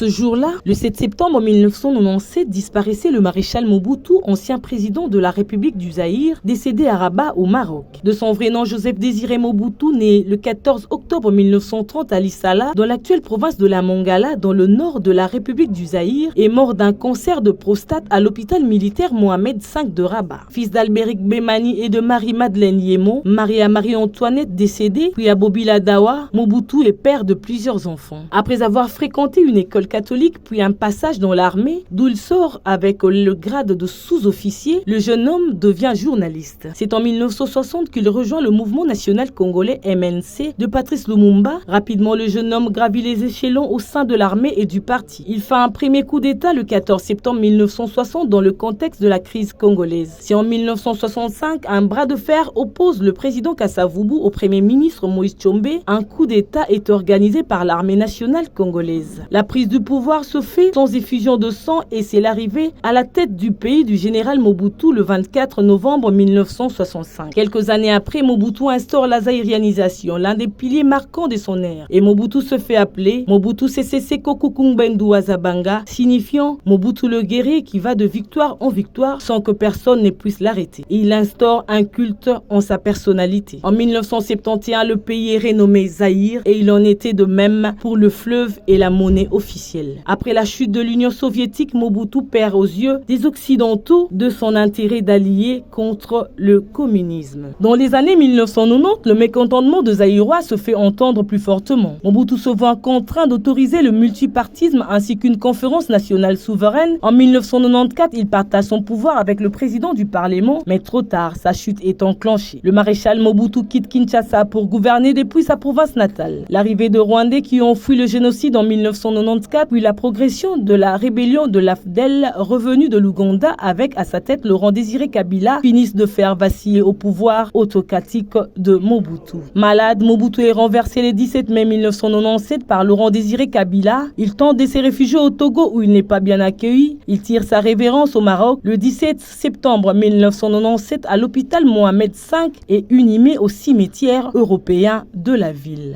Ce jour-là, le 7 septembre 1997, disparaissait le maréchal Mobutu, ancien président de la République du Zaïre, décédé à Rabat au Maroc. De son vrai nom, Joseph Désiré Mobutu, né le 14 octobre 1930 à Lissala, dans l'actuelle province de la Mongala, dans le nord de la République du Zaïre, est mort d'un cancer de prostate à l'hôpital militaire Mohamed V de Rabat. Fils d'Albéric Bémani et de Marie-Madeleine Yémo, marié à Marie-Antoinette décédée, puis à Bobila Dawa, Mobutu est père de plusieurs enfants. Après avoir fréquenté une école catholique, puis un passage dans l'armée, d'où il sort avec le grade de sous-officier, le jeune homme devient journaliste. C'est en 1960 qu'il rejoint le mouvement national congolais MNC de Patrice Lumumba. Rapidement, le jeune homme gravit les échelons au sein de l'armée et du parti. Il fait un premier coup d'État le 14 septembre 1960 dans le contexte de la crise congolaise. C'est en 1965, un bras de fer oppose le président Kasavubu au premier ministre Moïse Tshombe. Un coup d'État est organisé par l'armée nationale congolaise. La prise du pouvoir se fait sans effusion de sang et c'est l'arrivée à la tête du pays du général Mobutu le 24 novembre 1965. Quelques années après, Mobutu instaure la zaïrianisation, l'un des piliers marquants de son ère. Et Mobutu se fait appeler Mobutu Sese Seko Kukumbendu Azabanga, signifiant Mobutu le guerrier qui va de victoire en victoire sans que personne ne puisse l'arrêter. Il instaure un culte en sa personnalité. En 1971, le pays est renommé Zaïre et il en était de même pour le fleuve et la monnaie officielle. Après la chute de l'Union soviétique, Mobutu perd aux yeux des Occidentaux de son intérêt d'allier contre le communisme. Dans les années 1990, le mécontentement de Zaïrois se fait entendre plus fortement. Mobutu se voit contraint d'autoriser le multipartisme ainsi qu'une conférence nationale souveraine. En 1994, il partage son pouvoir avec le président du Parlement, mais trop tard, sa chute est enclenchée. Le maréchal Mobutu quitte Kinshasa pour gouverner depuis sa province natale. L'arrivée de Rwandais qui ont fui le génocide en 1994, puis la progression de la rébellion de l'AFDEL revenue de l'Ouganda avec à sa tête Laurent Désiré Kabila finissent de faire vaciller au pouvoir autocratique de Mobutu. Malade, Mobutu est renversé le 17 mai 1997 par Laurent Désiré Kabila. Il tente de se réfugier au Togo où il n'est pas bien accueilli. Il tire sa révérence au Maroc le 17 septembre 1997 à l'hôpital Mohamed V et inhumé au cimetière européen de la ville.